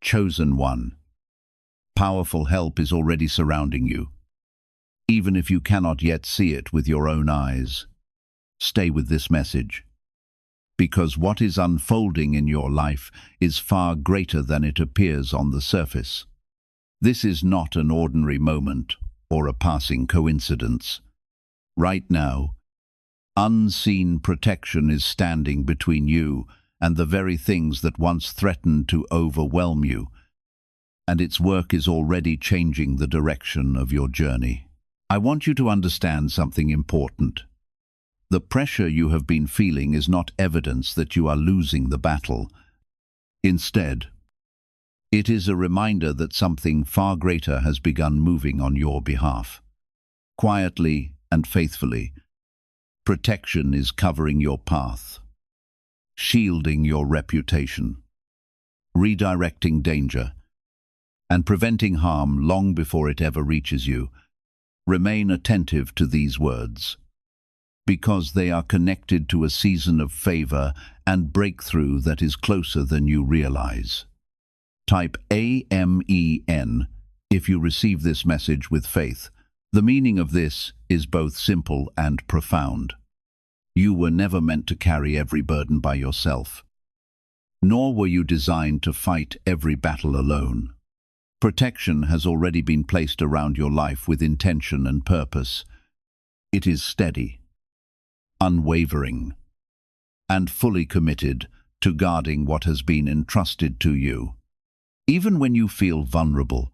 chosen one. Powerful help is already surrounding you, even if you cannot yet see it with your own eyes. Stay with this message, because what is unfolding in your life is far greater than it appears on the surface. This is not an ordinary moment or a passing coincidence. Right now, unseen protection is standing between you and the very things that once threatened to overwhelm you, and its work is already changing the direction of your journey. I want you to understand something important. The pressure you have been feeling is not evidence that you are losing the battle. Instead, it is a reminder that something far greater has begun moving on your behalf. Quietly and faithfully, protection is covering your path, shielding your reputation, redirecting danger, and preventing harm long before it ever reaches you. Remain attentive to these words, because they are connected to a season of favor and breakthrough that is closer than you realize. Type AMEN if you receive this message with faith. The meaning of this is both simple and profound. You were never meant to carry every burden by yourself, nor were you designed to fight every battle alone. Protection has already been placed around your life with intention and purpose. It is steady, unwavering, and fully committed to guarding what has been entrusted to you. Even when you feel vulnerable,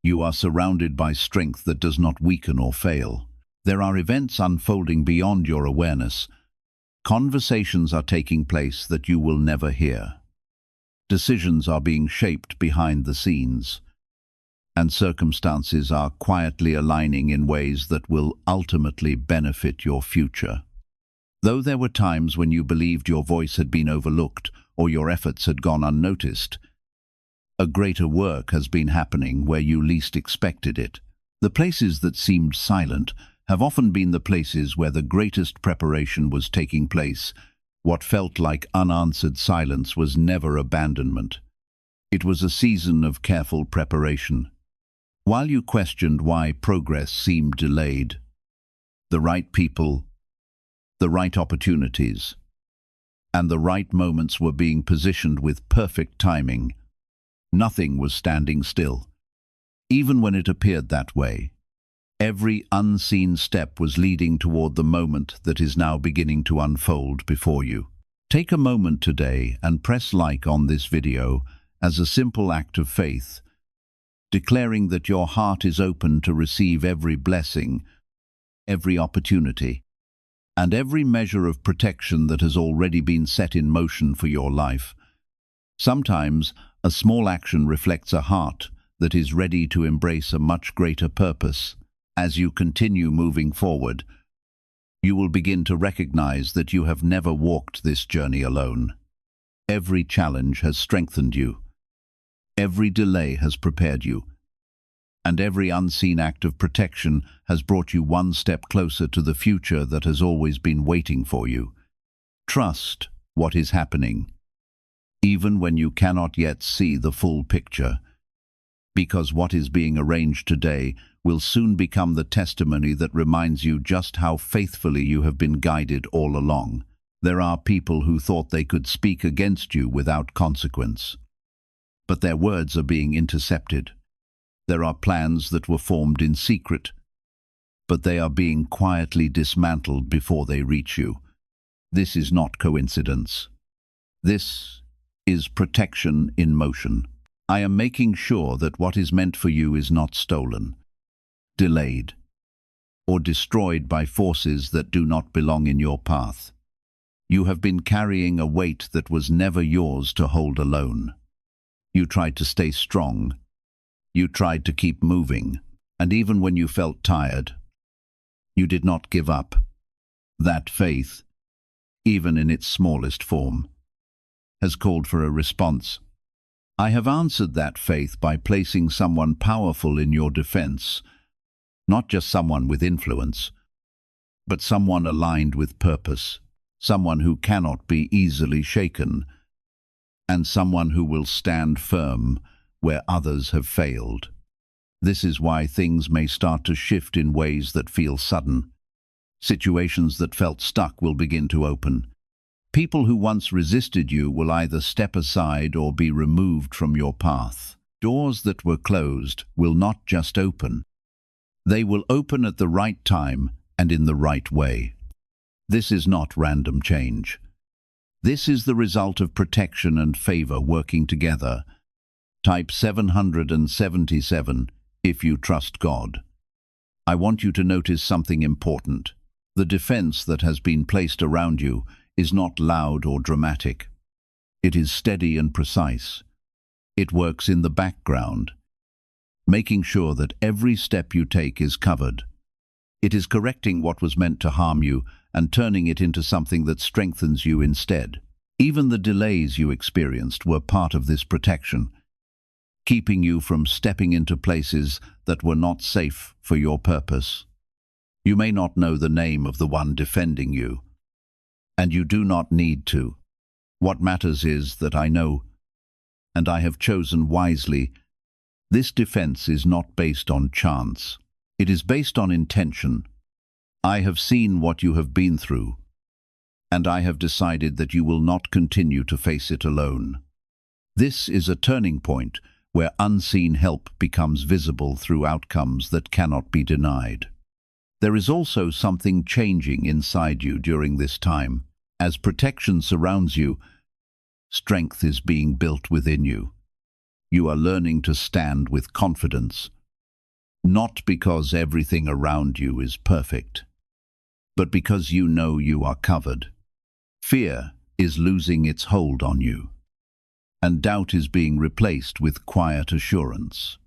you are surrounded by strength that does not weaken or fail. There are events unfolding beyond your awareness. Conversations are taking place that you will never hear. Decisions are being shaped behind the scenes, and circumstances are quietly aligning in ways that will ultimately benefit your future. Though there were times when you believed your voice had been overlooked or your efforts had gone unnoticed, a greater work has been happening where you least expected it. The places that seemed silent have often been the places where the greatest preparation was taking place. What felt like unanswered silence was never abandonment. It was a season of careful preparation. While you questioned why progress seemed delayed, the right people, the right opportunities, and the right moments were being positioned with perfect timing. Nothing was standing still, even when it appeared that way. Every unseen step was leading toward the moment that is now beginning to unfold before you. Take a moment today and press like on this video as a simple act of faith, declaring that your heart is open to receive every blessing, every opportunity, and every measure of protection that has already been set in motion for your life. Sometimes, a small action reflects a heart that is ready to embrace a much greater purpose. As you continue moving forward, you will begin to recognize that you have never walked this journey alone. Every challenge has strengthened you. Every delay has prepared you. And every unseen act of protection has brought you one step closer to the future that has always been waiting for you. Trust what is happening, even when you cannot yet see the full picture, because what is being arranged today will soon become the testimony that reminds you just how faithfully you have been guided all along. There are people who thought they could speak against you without consequence, but their words are being intercepted. There are plans that were formed in secret, but they are being quietly dismantled before they reach you. This is not coincidence. This is protection in motion. I am making sure that what is meant for you is not stolen, delayed, or destroyed by forces that do not belong in your path. You have been carrying a weight that was never yours to hold alone. You tried to stay strong. You tried to keep moving, and even when you felt tired, you did not give up. That faith, even in its smallest form, has called for a response. I have answered that faith by placing someone powerful in your defense, not just someone with influence, but someone aligned with purpose, someone who cannot be easily shaken. and someone who will stand firm where others have failed. This is why things may start to shift in ways that feel sudden. Situations that felt stuck will begin to open. People who once resisted you will either step aside or be removed from your path. Doors that were closed will not just open. They will open at the right time and in the right way. This is not random change. This is the result of protection and favor working together. Type 777 if you trust God. I want you to notice something important. The defense that has been placed around you is not loud or dramatic. It is steady and precise. It works in the background, making sure that every step you take is covered. It is correcting what was meant to harm you and turning it into something that strengthens you instead. Even the delays you experienced were part of this protection, keeping you from stepping into places that were not safe for your purpose. You may not know the name of the one defending you, and you do not need to. What matters is that I know, and I have chosen wisely. This defense is not based on chance. It is based on intention. I have seen what you have been through, and I have decided that you will not continue to face it alone. This is a turning point where unseen help becomes visible through outcomes that cannot be denied. There is also something changing inside you during this time. As protection surrounds you, strength is being built within you. You are learning to stand with confidence, not because everything around you is perfect, but because you know you are covered. Fear is losing its hold on you, and doubt is being replaced with quiet assurance.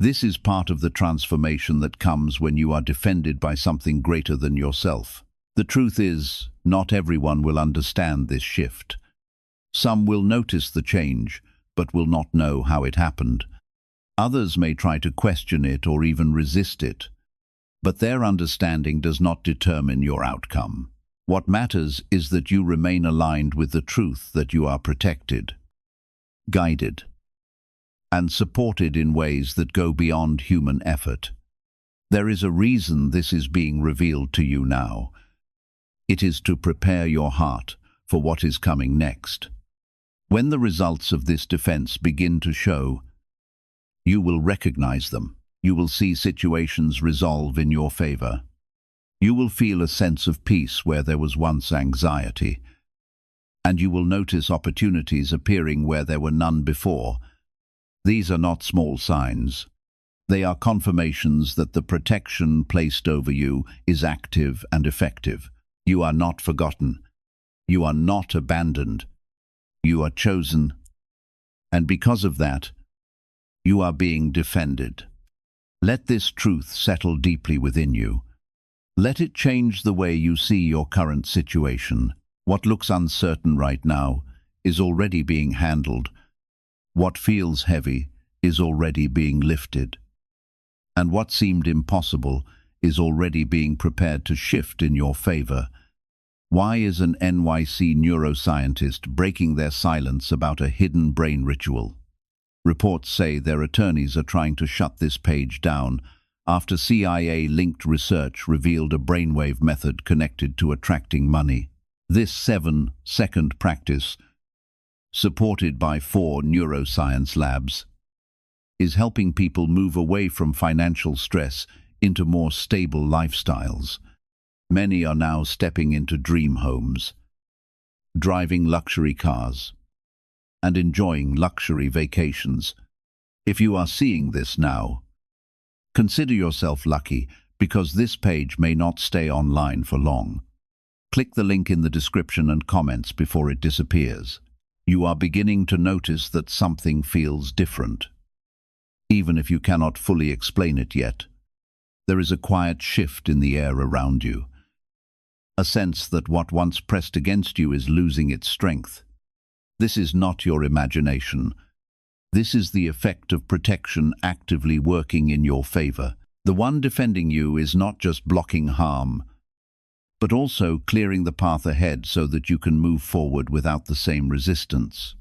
This is part of the transformation that comes when you are defended by something greater than yourself. The truth is, not everyone will understand this shift. Some will notice the change, but will not know how it happened. Others may try to question it or even resist it, but their understanding does not determine your outcome. What matters is that you remain aligned with the truth that you are protected, guided, and supported in ways that go beyond human effort. There is a reason this is being revealed to you now. It is to prepare your heart for what is coming next. When the results of this defense begin to show, you will recognize them. You will see situations resolve in your favor. You will feel a sense of peace where there was once anxiety, and you will notice opportunities appearing where there were none before. These are not small signs. They are confirmations that the protection placed over you is active and effective. You are not forgotten. You are not abandoned. You are chosen. And because of that, you are being defended. Let this truth settle deeply within you. Let it change the way you see your current situation. What looks uncertain right now is already being handled. What feels heavy is already being lifted. And what seemed impossible is already being prepared to shift in your favor. Why is an NYC neuroscientist breaking their silence about a hidden brain ritual? Reports say their attorneys are trying to shut this page down after CIA-linked research revealed a brainwave method connected to attracting money. This 7-second practice, supported by 4 neuroscience labs, is helping people move away from financial stress into more stable lifestyles. Many are now stepping into dream homes, driving luxury cars, and enjoying luxury vacations. If you are seeing this now, consider yourself lucky, because this page may not stay online for long. Click the link in the description and comments before it disappears. You are beginning to notice that something feels different. Even if you cannot fully explain it yet, there is a quiet shift in the air around you. A sense that what once pressed against you is losing its strength. This is not your imagination. This is the effect of protection actively working in your favor. The one defending you is not just blocking harm, but also clearing the path ahead so that you can move forward without the same resistance.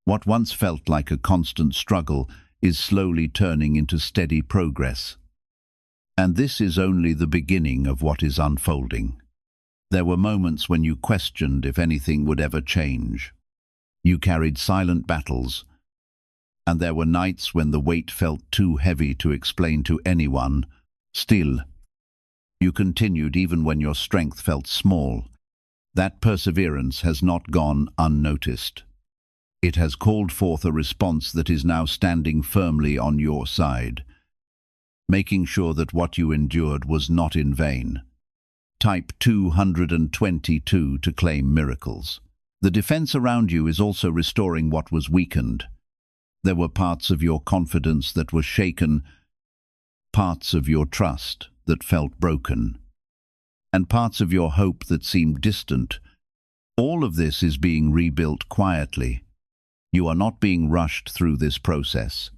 What once felt like a constant struggle is slowly turning into steady progress. And this is only the beginning of what is unfolding. There were moments when you questioned if anything would ever change. You carried silent battles, and there were nights when the weight felt too heavy to explain to anyone. Still, you continued even when your strength felt small. That perseverance has not gone unnoticed. It has called forth a response that is now standing firmly on your side, making sure that what you endured was not in vain. Type 222 to claim miracles. The defense around you is also restoring what was weakened. There were parts of your confidence that were shaken, parts of your trust that felt broken, and parts of your hope that seemed distant. All of this is being rebuilt quietly. You are not being rushed through this process,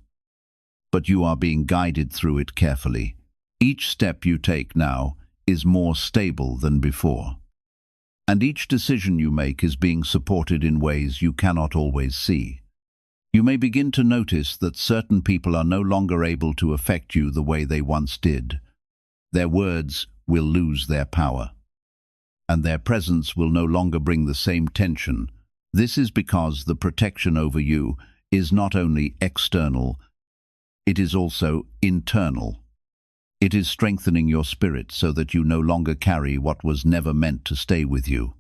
but you are being guided through it carefully. Each step you take now is more stable than before, and each decision you make is being supported in ways you cannot always see. You may begin to notice that certain people are no longer able to affect you the way they once did. Their words will lose their power, and their presence will no longer bring the same tension. This is because the protection over you is not only external, it is also internal. It is strengthening your spirit so that you no longer carry what was never meant to stay with you.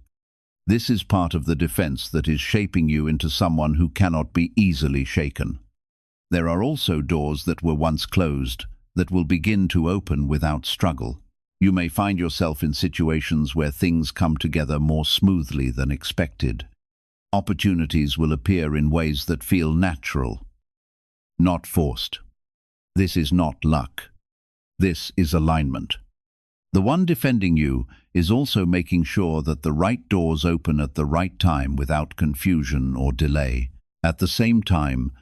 This is part of the defense that is shaping you into someone who cannot be easily shaken. There are also doors that were once closed that will begin to open without struggle. You may find yourself in situations where things come together more smoothly than expected. Opportunities will appear in ways that feel natural, not forced. This is not luck. This is alignment. The one defending you is also making sure that the right doors open at the right time without confusion or delay. At the same time,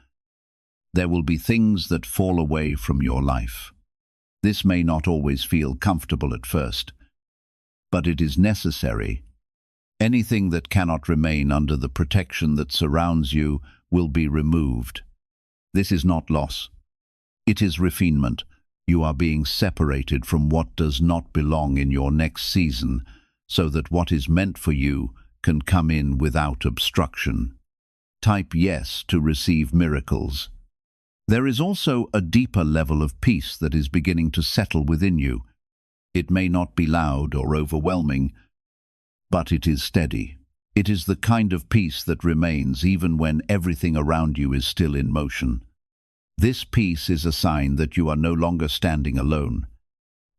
there will be things that fall away from your life. This may not always feel comfortable at first, but it is necessary. Anything that cannot remain under the protection that surrounds you will be removed. This is not loss. It is refinement. You are being separated from what does not belong in your next season, so that what is meant for you can come in without obstruction. Type yes to receive miracles. There is also a deeper level of peace that is beginning to settle within you. It may not be loud or overwhelming, but it is steady. It is the kind of peace that remains even when everything around you is still in motion. This peace is a sign that you are no longer standing alone.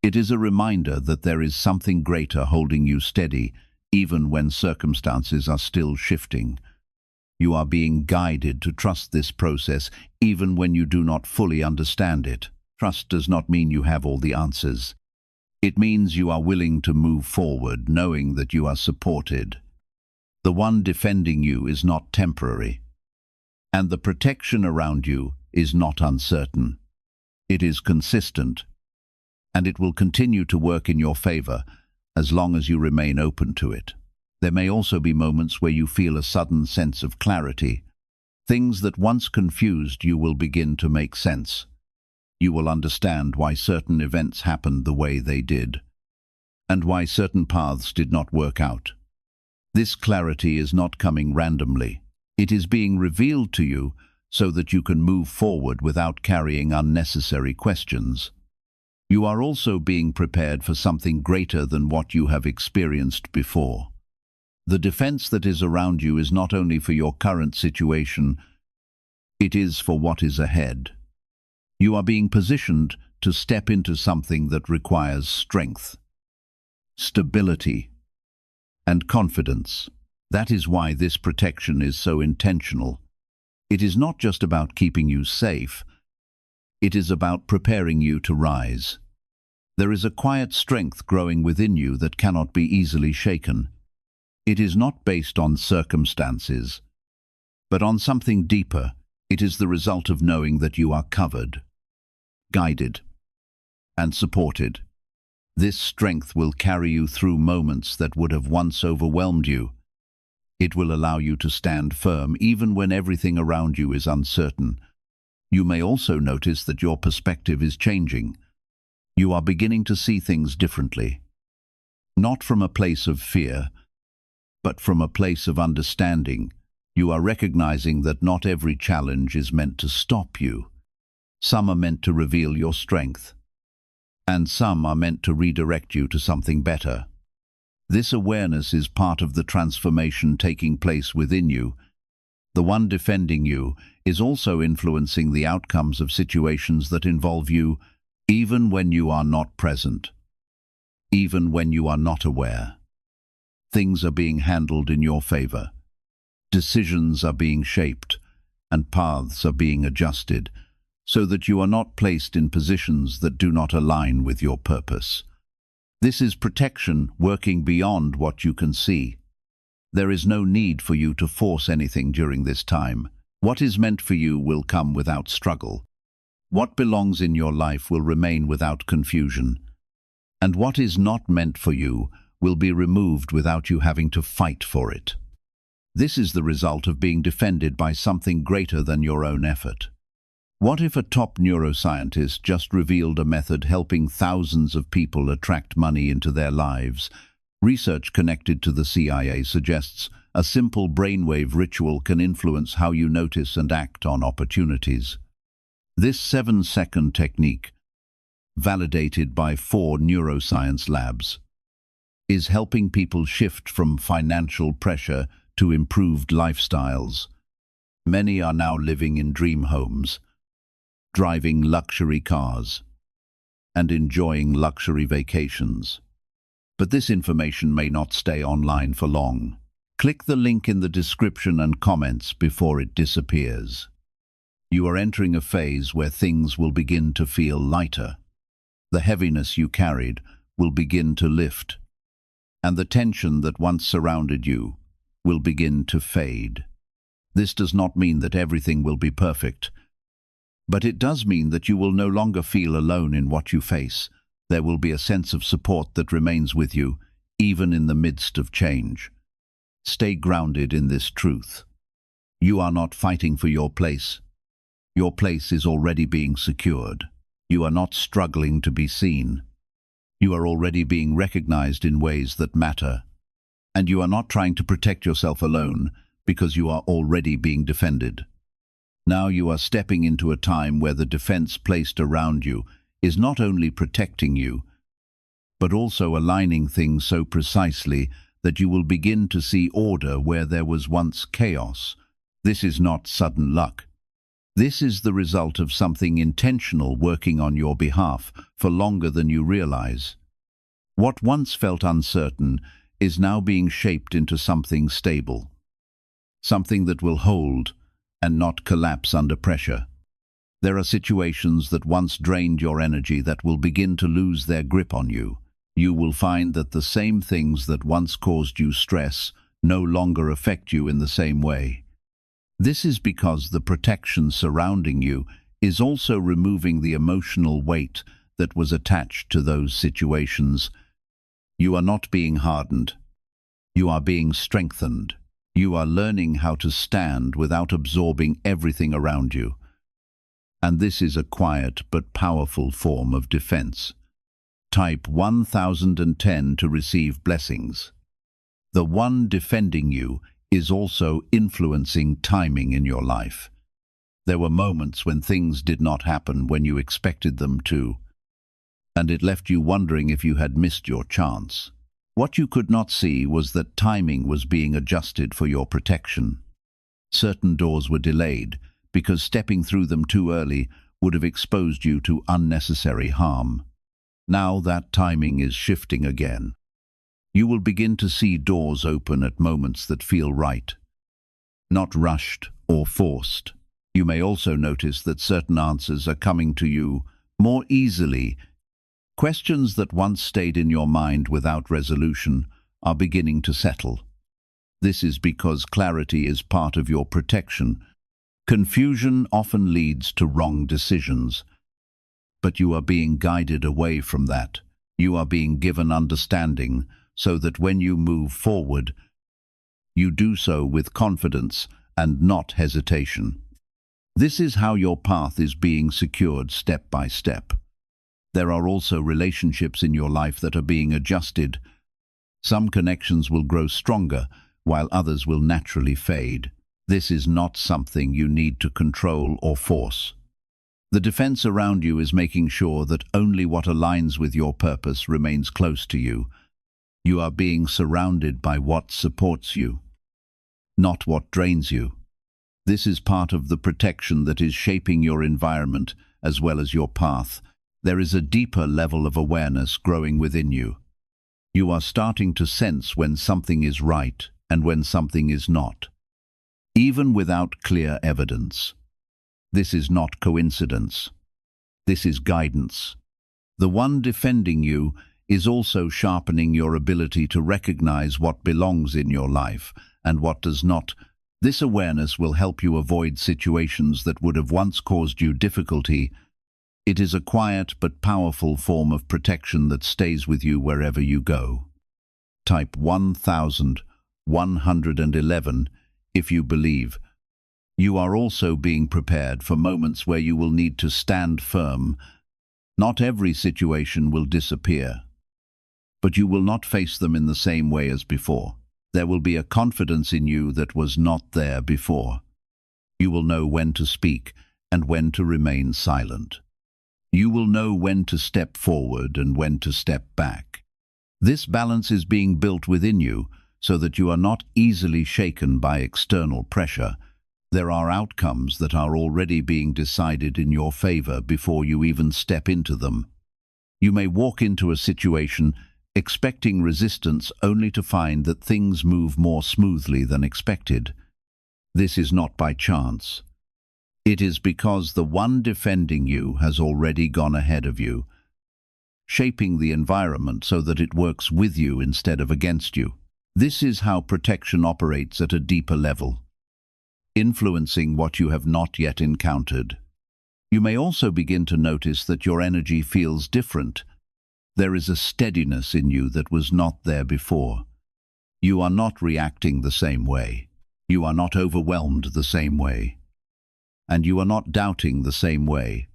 It is a reminder that there is something greater holding you steady, even when circumstances are still shifting. You are being guided to trust this process, even when you do not fully understand it. Trust does not mean you have all the answers. It means you are willing to move forward, knowing that you are supported. The one defending you is not temporary, and the protection around you is not uncertain. It is consistent, and it will continue to work in your favor as long as you remain open to it. There may also be moments where you feel a sudden sense of clarity. Things that once confused you will begin to make sense. You will understand why certain events happened the way they did, and why certain paths did not work out. This clarity is not coming randomly. It is being revealed to you so that you can move forward without carrying unnecessary questions. You are also being prepared for something greater than what you have experienced before. The defense that is around you is not only for your current situation, it is for what is ahead. You are being positioned to step into something that requires strength, stability, and confidence. That is why this protection is so intentional. It is not just about keeping you safe. It is about preparing you to rise. There is a quiet strength growing within you that cannot be easily shaken. It is not based on circumstances, but on something deeper. It is the result of knowing that you are covered, guided, and supported. This strength will carry you through moments that would have once overwhelmed you. It will allow you to stand firm even when everything around you is uncertain. You may also notice that your perspective is changing. You are beginning to see things differently. Not from a place of fear, but from a place of understanding. You are recognizing that not every challenge is meant to stop you. Some are meant to reveal your strength, and some are meant to redirect you to something better. This awareness is part of the transformation taking place within you. The one defending you is also influencing the outcomes of situations that involve you, even when you are not present, even when you are not aware. Things are being handled in your favor. Decisions are being shaped, and paths are being adjusted, so that you are not placed in positions that do not align with your purpose. This is protection working beyond what you can see. There is no need for you to force anything during this time. What is meant for you will come without struggle. What belongs in your life will remain without confusion. And what is not meant for you will be removed without you having to fight for it. This is the result of being defended by something greater than your own effort. What if a top neuroscientist just revealed a method helping thousands of people attract money into their lives? Research connected to the CIA suggests a simple brainwave ritual can influence how you notice and act on opportunities. This 7-second technique, validated by 4 neuroscience labs, is helping people shift from financial pressure to improved lifestyles. Many are now living in dream homes, driving luxury cars, and enjoying luxury vacations. But this information may not stay online for long. Click the link in the description and comments before it disappears. You are entering a phase where things will begin to feel lighter. The heaviness you carried will begin to lift, and the tension that once surrounded you will begin to fade. This does not mean that everything will be perfect, but it does mean that you will no longer feel alone in what you face. There will be a sense of support that remains with you, even in the midst of change. Stay grounded in this truth. You are not fighting for your place. Your place is already being secured. You are not struggling to be seen. You are already being recognized in ways that matter. And you are not trying to protect yourself alone, because you are already being defended. Now you are stepping into a time where the defense placed around you is not only protecting you, but also aligning things so precisely that you will begin to see order where there was once chaos. This is not sudden luck. This is the result of something intentional working on your behalf for longer than you realize. What once felt uncertain is now being shaped into something stable, something that will hold and not collapse under pressure. There are situations that once drained your energy that will begin to lose their grip on you. You will find that the same things that once caused you stress no longer affect you in the same way. This is because the protection surrounding you is also removing the emotional weight that was attached to those situations. You are not being hardened. You are being strengthened. You are learning how to stand without absorbing everything around you. And this is a quiet but powerful form of defense. Type 1010 to receive blessings. The one defending you is also influencing timing in your life. There were moments when things did not happen when you expected them to, and it left you wondering if you had missed your chance. What you could not see was that timing was being adjusted for your protection. Certain doors were delayed because stepping through them too early would have exposed you to unnecessary harm. Now that timing is shifting again. You will begin to see doors open at moments that feel right, not rushed or forced. You may also notice that certain answers are coming to you more easily. Questions that once stayed in your mind without resolution are beginning to settle. This is because clarity is part of your protection. Confusion often leads to wrong decisions, but you are being guided away from that. You are being given understanding so that when you move forward, you do so with confidence and not hesitation. This is how your path is being secured step by step. There are also relationships in your life that are being adjusted. Some connections will grow stronger, while others will naturally fade. This is not something you need to control or force. The defense around you is making sure that only what aligns with your purpose remains close to you. You are being surrounded by what supports you, not what drains you. This is part of the protection that is shaping your environment as well as your path. There is a deeper level of awareness growing within you. You are starting to sense when something is right and when something is not, even without clear evidence. This is not coincidence. This is guidance. The one defending you is also sharpening your ability to recognize what belongs in your life and what does not. This awareness will help you avoid situations that would have once caused you difficulty. It is a quiet but powerful form of protection that stays with you wherever you go. Type 1111 if you believe. You are also being prepared for moments where you will need to stand firm. Not every situation will disappear, but you will not face them in the same way as before. There will be a confidence in you that was not there before. You will know when to speak and when to remain silent. You will know when to step forward and when to step back. This balance is being built within you so that you are not easily shaken by external pressure. There are outcomes that are already being decided in your favor before you even step into them. You may walk into a situation expecting resistance only to find that things move more smoothly than expected. This is not by chance. It is because the one defending you has already gone ahead of you, shaping the environment so that it works with you instead of against you. This is how protection operates at a deeper level, influencing what you have not yet encountered. You may also begin to notice that your energy feels different. There is a steadiness in you that was not there before. You are not reacting the same way. You are not overwhelmed the same way. And you are not doubting the same way.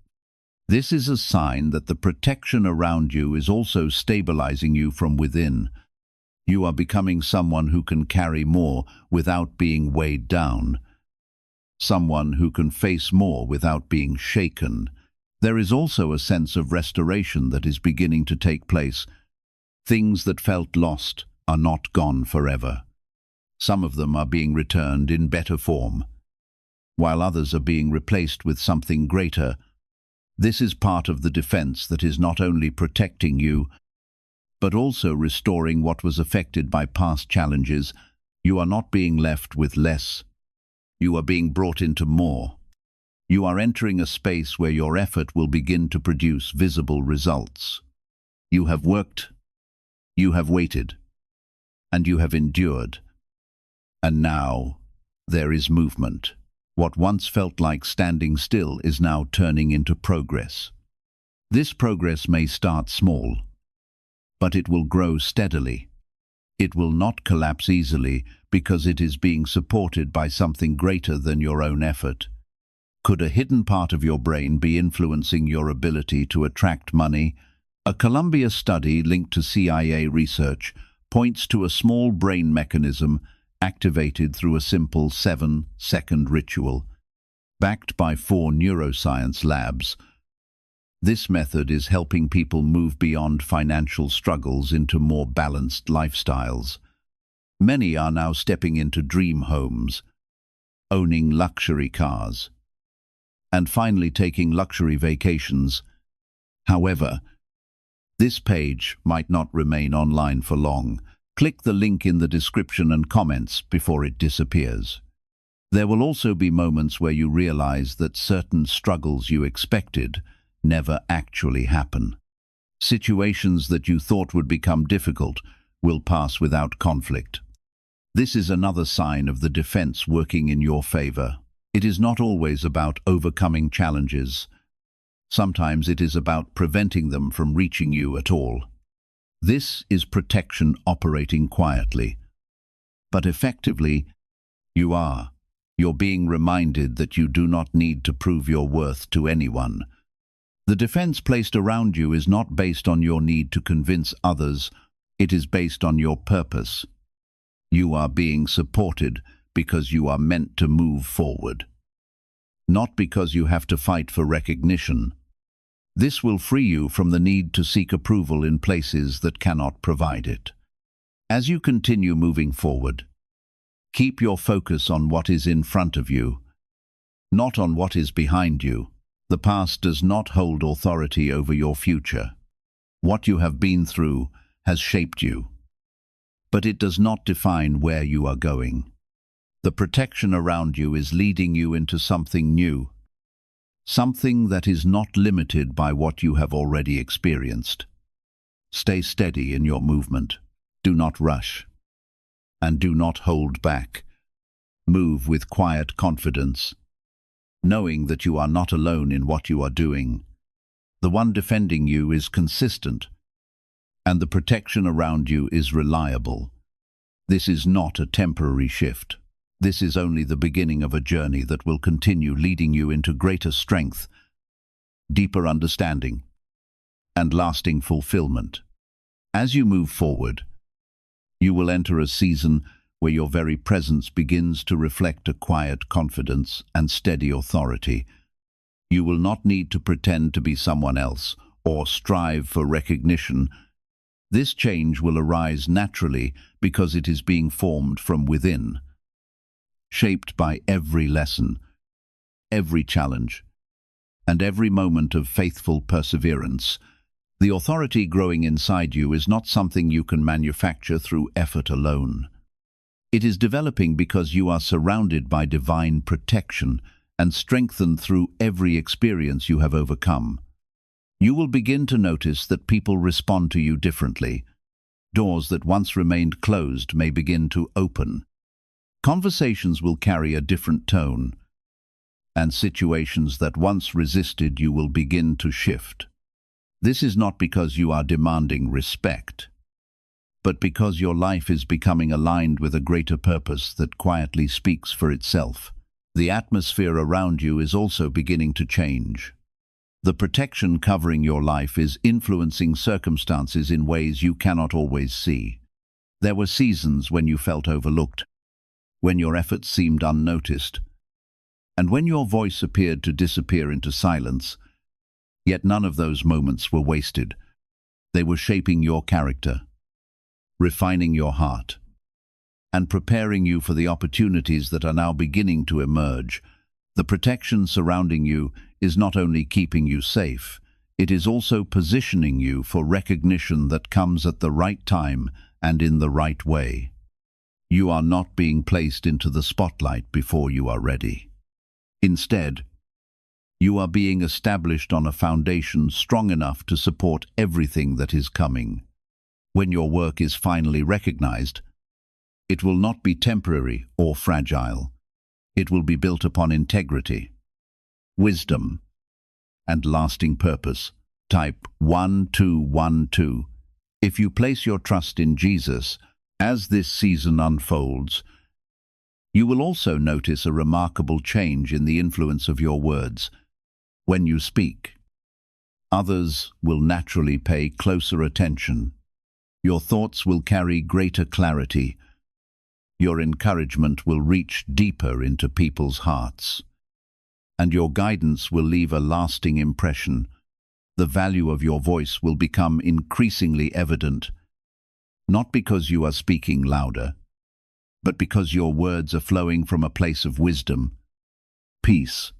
This is a sign that the protection around you is also stabilizing you from within. You are becoming someone who can carry more without being weighed down. Someone who can face more without being shaken. There is also a sense of restoration that is beginning to take place. Things that felt lost are not gone forever. Some of them are being returned in better form, while others are being replaced with something greater. This is part of the defense that is not only protecting you, but also restoring what was affected by past challenges. You are not being left with less. You are being brought into more. You are entering a space where your effort will begin to produce visible results. You have worked, you have waited, and you have endured. And now there is movement. What once felt like standing still is now turning into progress. This progress may start small, but it will grow steadily. It will not collapse easily because it is being supported by something greater than your own effort. Could a hidden part of your brain be influencing your ability to attract money? A Columbia study linked to CIA research points to a small brain mechanism activated through a simple 7-second ritual, backed by 4 neuroscience labs. This method is helping people move beyond financial struggles into more balanced lifestyles. Many are now stepping into dream homes, owning luxury cars, and finally taking luxury vacations. However, this page might not remain online for long. Click the link in the description and comments before it disappears. There will also be moments where you realize that certain struggles you expected never actually happen. Situations that you thought would become difficult will pass without conflict. This is another sign of the defense working in your favor. It is not always about overcoming challenges. Sometimes it is about preventing them from reaching you at all. This is protection operating quietly, but effectively, you are. You're being reminded that you do not need to prove your worth to anyone. The defense placed around you is not based on your need to convince others, it is based on your purpose. You are being supported because you are meant to move forward, not because you have to fight for recognition. This will free you from the need to seek approval in places that cannot provide it. As you continue moving forward, keep your focus on what is in front of you, not on what is behind you. The past does not hold authority over your future. What you have been through has shaped you, but it does not define where you are going. The protection around you is leading you into something new, something that is not limited by what you have already experienced. Stay steady in your movement. Do not rush, and do not hold back. Move with quiet confidence, knowing that you are not alone in what you are doing. The one defending you is consistent, and the protection around you is reliable. This is not a temporary shift. This is only the beginning of a journey that will continue leading you into greater strength, deeper understanding, and lasting fulfillment. As you move forward, you will enter a season where your very presence begins to reflect a quiet confidence and steady authority. You will not need to pretend to be someone else or strive for recognition. This change will arise naturally because it is being formed from within, shaped by every lesson, every challenge, and every moment of faithful perseverance. The authority growing inside you is not something you can manufacture through effort alone. It is developing because you are surrounded by divine protection and strengthened through every experience you have overcome. You will begin to notice that people respond to you differently. Doors that once remained closed may begin to open. Conversations will carry a different tone, and situations that once resisted you will begin to shift. This is not because you are demanding respect, but because your life is becoming aligned with a greater purpose that quietly speaks for itself. The atmosphere around you is also beginning to change. The protection covering your life is influencing circumstances in ways you cannot always see. There were seasons when you felt overlooked, when your efforts seemed unnoticed, and when your voice appeared to disappear into silence. Yet none of those moments were wasted. They were shaping your character, refining your heart, and preparing you for the opportunities that are now beginning to emerge. The protection surrounding you is not only keeping you safe, it is also positioning you for recognition that comes at the right time and in the right way. You are not being placed into the spotlight before you are ready. Instead, you are being established on a foundation strong enough to support everything that is coming. When your work is finally recognized, it will not be temporary or fragile. It will be built upon integrity, wisdom, and lasting purpose. Type 1212. If you place your trust in Jesus, as this season unfolds, you will also notice a remarkable change in the influence of your words. When you speak, others will naturally pay closer attention. Your thoughts will carry greater clarity. Your encouragement will reach deeper into people's hearts, and your guidance will leave a lasting impression. The value of your voice will become increasingly evident, not because you are speaking louder, but because your words are flowing from a place of wisdom, peace,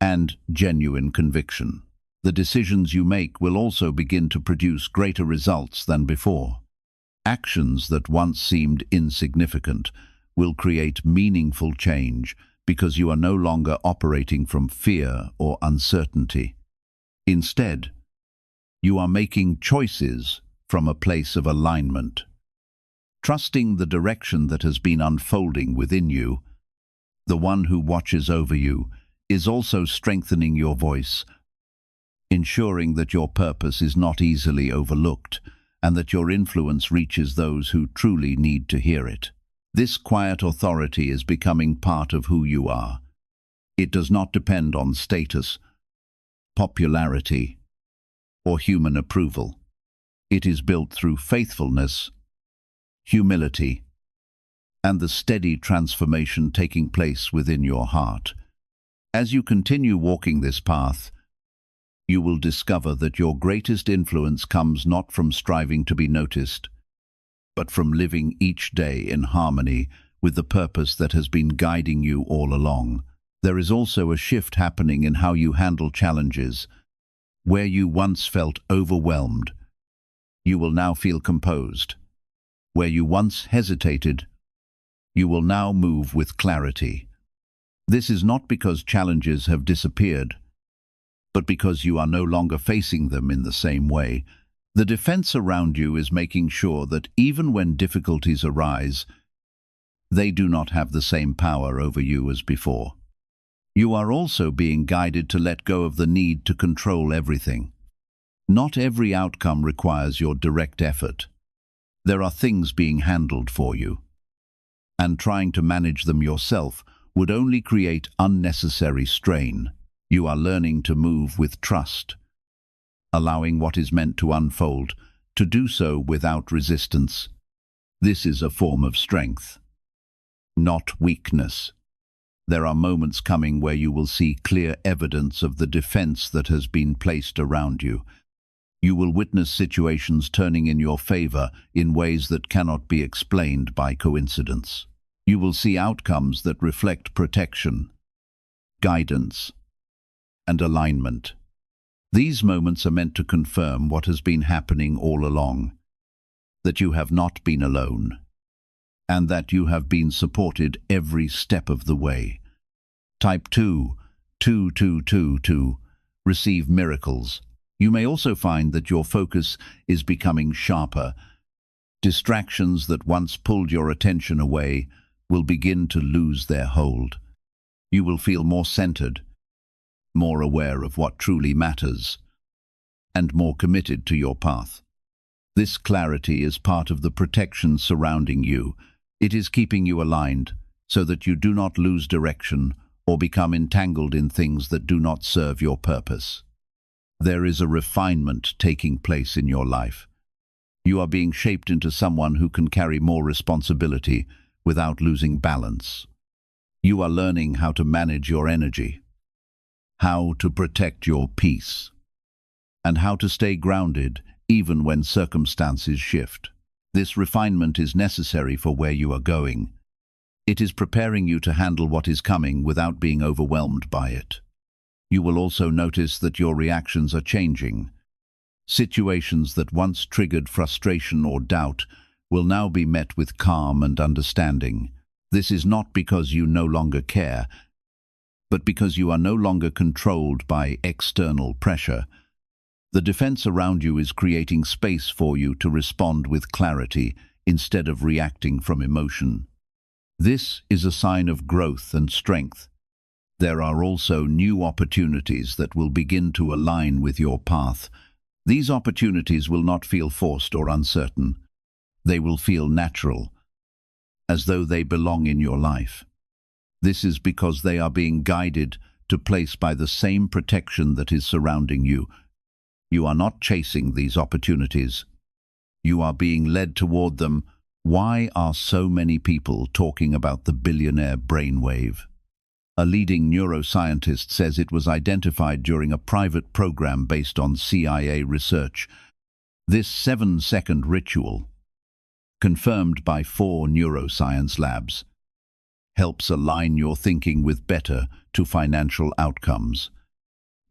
and genuine conviction. The decisions you make will also begin to produce greater results than before. Actions that once seemed insignificant will create meaningful change because you are no longer operating from fear or uncertainty. Instead, you are making choices from a place of alignment, trusting the direction that has been unfolding within you. The one who watches over you is also strengthening your voice, ensuring that your purpose is not easily overlooked and that your influence reaches those who truly need to hear it. This quiet authority is becoming part of who you are. It does not depend on status, popularity, or human approval. It is built through faithfulness, humility, and the steady transformation taking place within your heart. As you continue walking this path, you will discover that your greatest influence comes not from striving to be noticed, but from living each day in harmony with the purpose that has been guiding you all along. There is also a shift happening in how you handle challenges. Where you once felt overwhelmed, you will now feel composed. Where you once hesitated, you will now move with clarity. This is not because challenges have disappeared, but because you are no longer facing them in the same way. The defense around you is making sure that even when difficulties arise, they do not have the same power over you as before. You are also being guided to let go of the need to control everything. Not every outcome requires your direct effort. There are things being handled for you, and trying to manage them yourself would only create unnecessary strain. You are learning to move with trust, allowing what is meant to unfold, to do so without resistance. This is a form of strength, not weakness. There are moments coming where you will see clear evidence of the defense that has been placed around you. You will witness situations turning in your favor in ways that cannot be explained by coincidence. You will see outcomes that reflect protection, guidance, and alignment. These moments are meant to confirm what has been happening all along, that you have not been alone, and that you have been supported every step of the way. Type 2, receive miracles. You may also find that your focus is becoming sharper. Distractions that once pulled your attention away will begin to lose their hold. You will feel more centered, more aware of what truly matters, and more committed to your path. This clarity is part of the protection surrounding you. It is keeping you aligned so that you do not lose direction or become entangled in things that do not serve your purpose. There is a refinement taking place in your life. You are being shaped into someone who can carry more responsibility without losing balance. You are learning how to manage your energy, how to protect your peace, and how to stay grounded even when circumstances shift. This refinement is necessary for where you are going. It is preparing you to handle what is coming without being overwhelmed by it. You will also notice that your reactions are changing. Situations that once triggered frustration or doubt will now be met with calm and understanding. This is not because you no longer care, but because you are no longer controlled by external pressure. The defense around you is creating space for you to respond with clarity instead of reacting from emotion. This is a sign of growth and strength. There are also new opportunities that will begin to align with your path. These opportunities will not feel forced or uncertain. They will feel natural, as though they belong in your life. This is because they are being guided to place by the same protection that is surrounding you. You are not chasing these opportunities. You are being led toward them. Why are so many people talking about the billionaire brainwave? A leading neuroscientist says it was identified during a private program based on CIA research. This 7-second ritual, confirmed by 4 neuroscience labs, helps align your thinking with better to financial outcomes.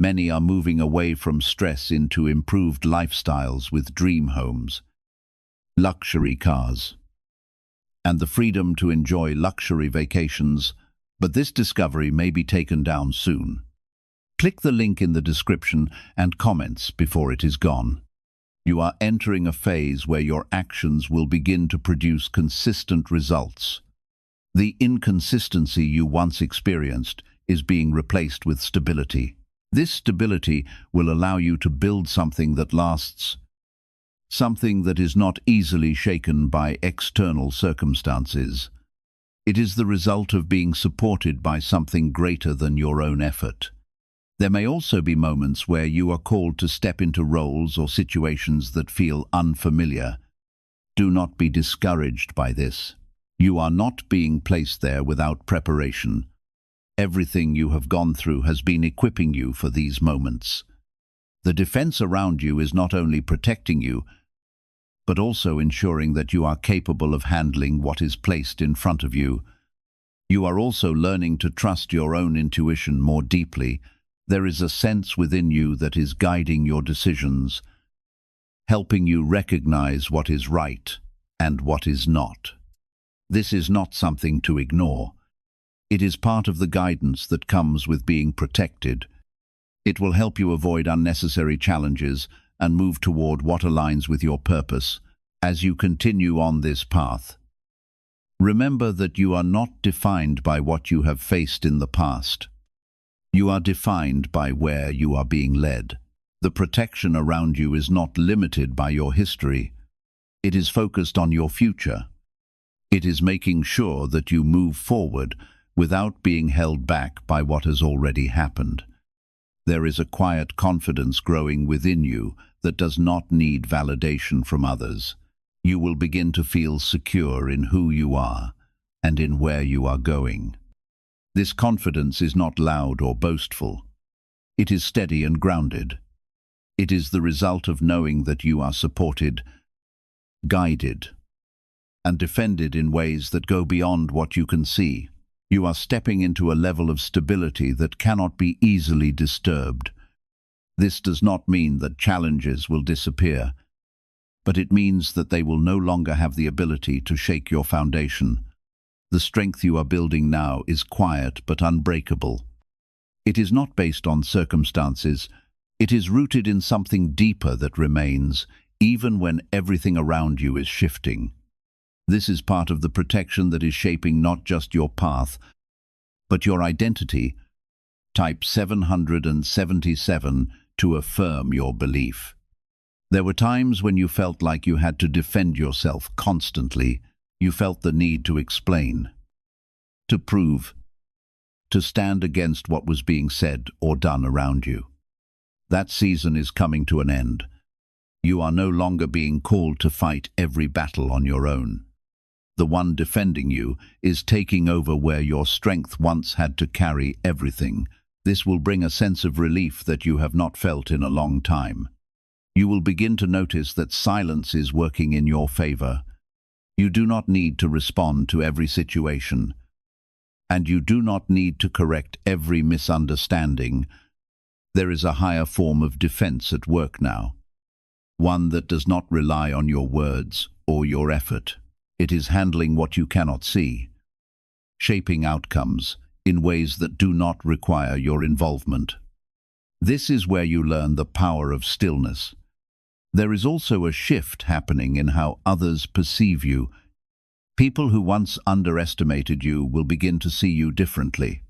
Many are moving away from stress into improved lifestyles with dream homes, luxury cars, and the freedom to enjoy luxury vacations, but this discovery may be taken down soon. Click the link in the description and comments before it is gone. You are entering a phase where your actions will begin to produce consistent results. The inconsistency you once experienced is being replaced with stability. This stability will allow you to build something that lasts, something that is not easily shaken by external circumstances. It is the result of being supported by something greater than your own effort. There may also be moments where you are called to step into roles or situations that feel unfamiliar. Do not be discouraged by this. You are not being placed there without preparation. Everything you have gone through has been equipping you for these moments. The defense around you is not only protecting you, but also ensuring that you are capable of handling what is placed in front of you. You are also learning to trust your own intuition more deeply. There is a sense within you that is guiding your decisions, helping you recognize what is right and what is not. This is not something to ignore. It is part of the guidance that comes with being protected. It will help you avoid unnecessary challenges and move toward what aligns with your purpose as you continue on this path. Remember that you are not defined by what you have faced in the past. You are defined by where you are being led. The protection around you is not limited by your history. It is focused on your future. It is making sure that you move forward without being held back by what has already happened. There is a quiet confidence growing within you that does not need validation from others. You will begin to feel secure in who you are and in where you are going. This confidence is not loud or boastful. It is steady and grounded. It is the result of knowing that you are supported, guided, and defended in ways that go beyond what you can see. You are stepping into a level of stability that cannot be easily disturbed. This does not mean that challenges will disappear, but it means that they will no longer have the ability to shake your foundation. The strength you are building now is quiet but unbreakable. It is not based on circumstances. It is rooted in something deeper that remains, even when everything around you is shifting. This is part of the protection that is shaping not just your path, but your identity. Type 777 to affirm your belief. There were times when you felt like you had to defend yourself constantly. You felt the need to explain, to prove, to stand against what was being said or done around you. That season is coming to an end. You are no longer being called to fight every battle on your own. The one defending you is taking over where your strength once had to carry everything. This will bring a sense of relief that you have not felt in a long time. You will begin to notice that silence is working in your favor. You do not need to respond to every situation, and you do not need to correct every misunderstanding. There is a higher form of defense at work now, one that does not rely on your words or your effort. It is handling what you cannot see, shaping outcomes in ways that do not require your involvement. This is where you learn the power of stillness. There is also a shift happening in how others perceive you. People who once underestimated you will begin to see you differently.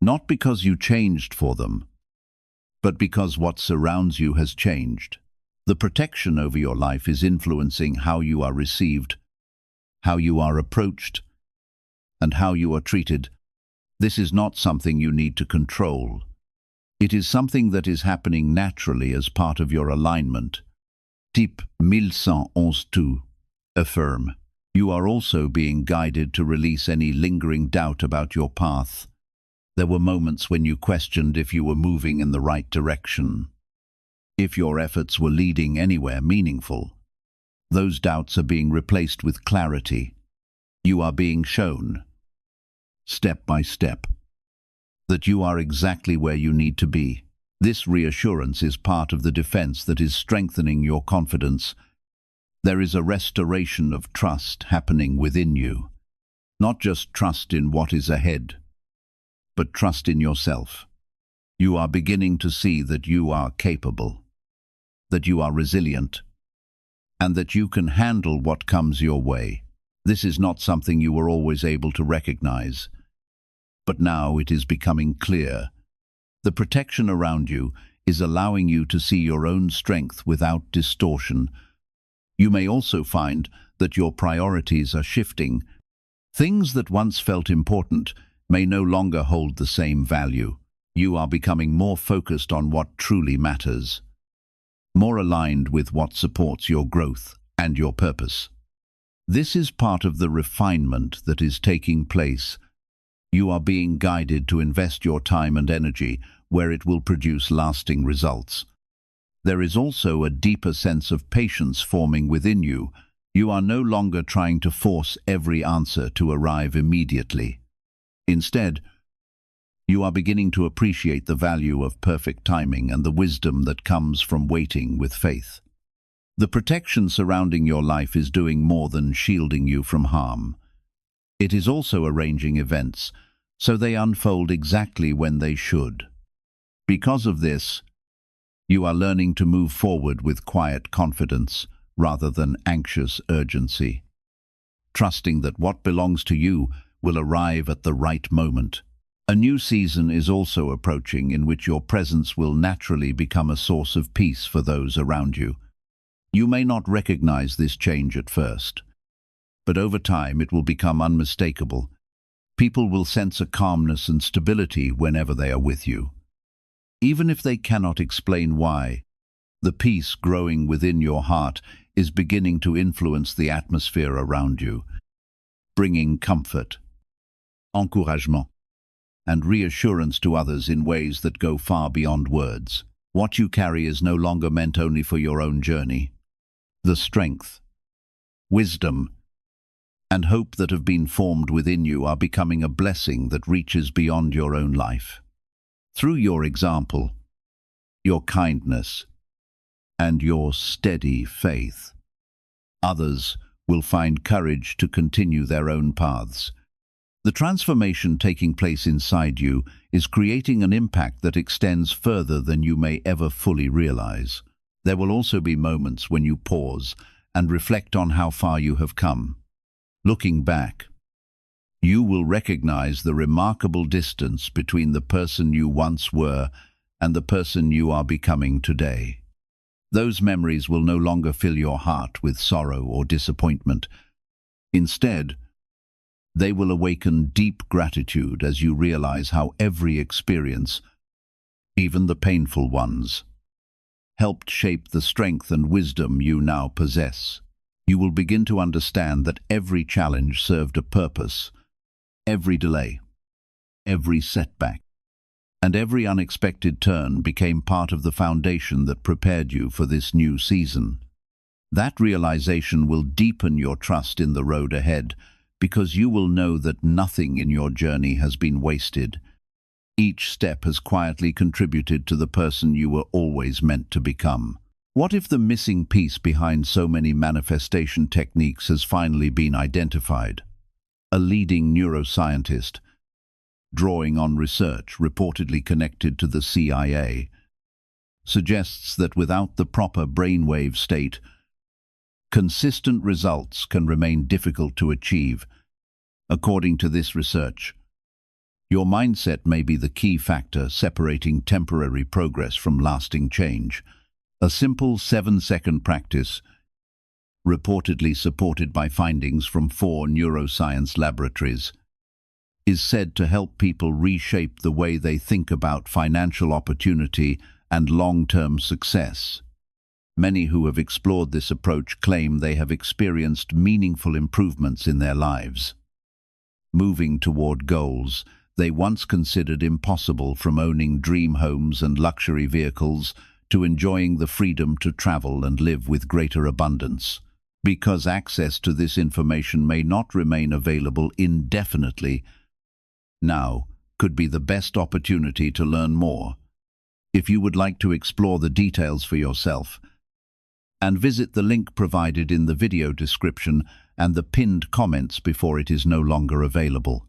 Not because you changed for them, but because what surrounds you has changed. The protection over your life is influencing how you are received, how you are approached, and how you are treated. This is not something you need to control. It is something that is happening naturally as part of your alignment. Type 1111-2. Affirm. You are also being guided to release any lingering doubt about your path. There were moments when you questioned if you were moving in the right direction, if your efforts were leading anywhere meaningful. Those doubts are being replaced with clarity. You are being shown, step by step, that you are exactly where you need to be. This reassurance is part of the defense that is strengthening your confidence. There is a restoration of trust happening within you. Not just trust in what is ahead, but trust in yourself. You are beginning to see that you are capable, that you are resilient, and that you can handle what comes your way. This is not something you were always able to recognize, but now it is becoming clear. The protection around you is allowing you to see your own strength without distortion. You may also find that your priorities are shifting. Things that once felt important may no longer hold the same value. You are becoming more focused on what truly matters, more aligned with what supports your growth and your purpose. This is part of the refinement that is taking place. You are being guided to invest your time and energy where it will produce lasting results. There is also a deeper sense of patience forming within you. You are no longer trying to force every answer to arrive immediately. Instead, you are beginning to appreciate the value of perfect timing and the wisdom that comes from waiting with faith. The protection surrounding your life is doing more than shielding you from harm. It is also arranging events so they unfold exactly when they should. Because of this, you are learning to move forward with quiet confidence rather than anxious urgency, trusting that what belongs to you will arrive at the right moment. A new season is also approaching in which your presence will naturally become a source of peace for those around you. You may not recognize this change at first, but over time it will become unmistakable. People will sense a calmness and stability whenever they are with you. Even if they cannot explain why, the peace growing within your heart is beginning to influence the atmosphere around you, bringing comfort, encouragement, and reassurance to others in ways that go far beyond words. What you carry is no longer meant only for your own journey. The strength, wisdom, and hope that have been formed within you are becoming a blessing that reaches beyond your own life. Through your example, your kindness, and your steady faith, others will find courage to continue their own paths. The transformation taking place inside you is creating an impact that extends further than you may ever fully realize. There will also be moments when you pause and reflect on how far you have come. Looking back, you will recognize the remarkable distance between the person you once were and the person you are becoming today. Those memories will no longer fill your heart with sorrow or disappointment. Instead, they will awaken deep gratitude as you realize how every experience, even the painful ones, helped shape the strength and wisdom you now possess. You will begin to understand that every challenge served a purpose. Every delay, every setback, and every unexpected turn became part of the foundation that prepared you for this new season. That realization will deepen your trust in the road ahead, because you will know that nothing in your journey has been wasted. Each step has quietly contributed to the person you were always meant to become. What if the missing piece behind so many manifestation techniques has finally been identified? A leading neuroscientist, drawing on research reportedly connected to the CIA, suggests that without the proper brainwave state, consistent results can remain difficult to achieve. According to this research, your mindset may be the key factor separating temporary progress from lasting change. A simple 7-second practice, reportedly supported by findings from 4 neuroscience laboratories, is said to help people reshape the way they think about financial opportunity and long-term success. Many who have explored this approach claim they have experienced meaningful improvements in their lives, moving toward goals they once considered impossible, from owning dream homes and luxury vehicles to enjoying the freedom to travel and live with greater abundance. Because access to this information may not remain available indefinitely, now could be the best opportunity to learn more. If you would like to explore the details for yourself, and visit the link provided in the video description and the pinned comments before it is no longer available.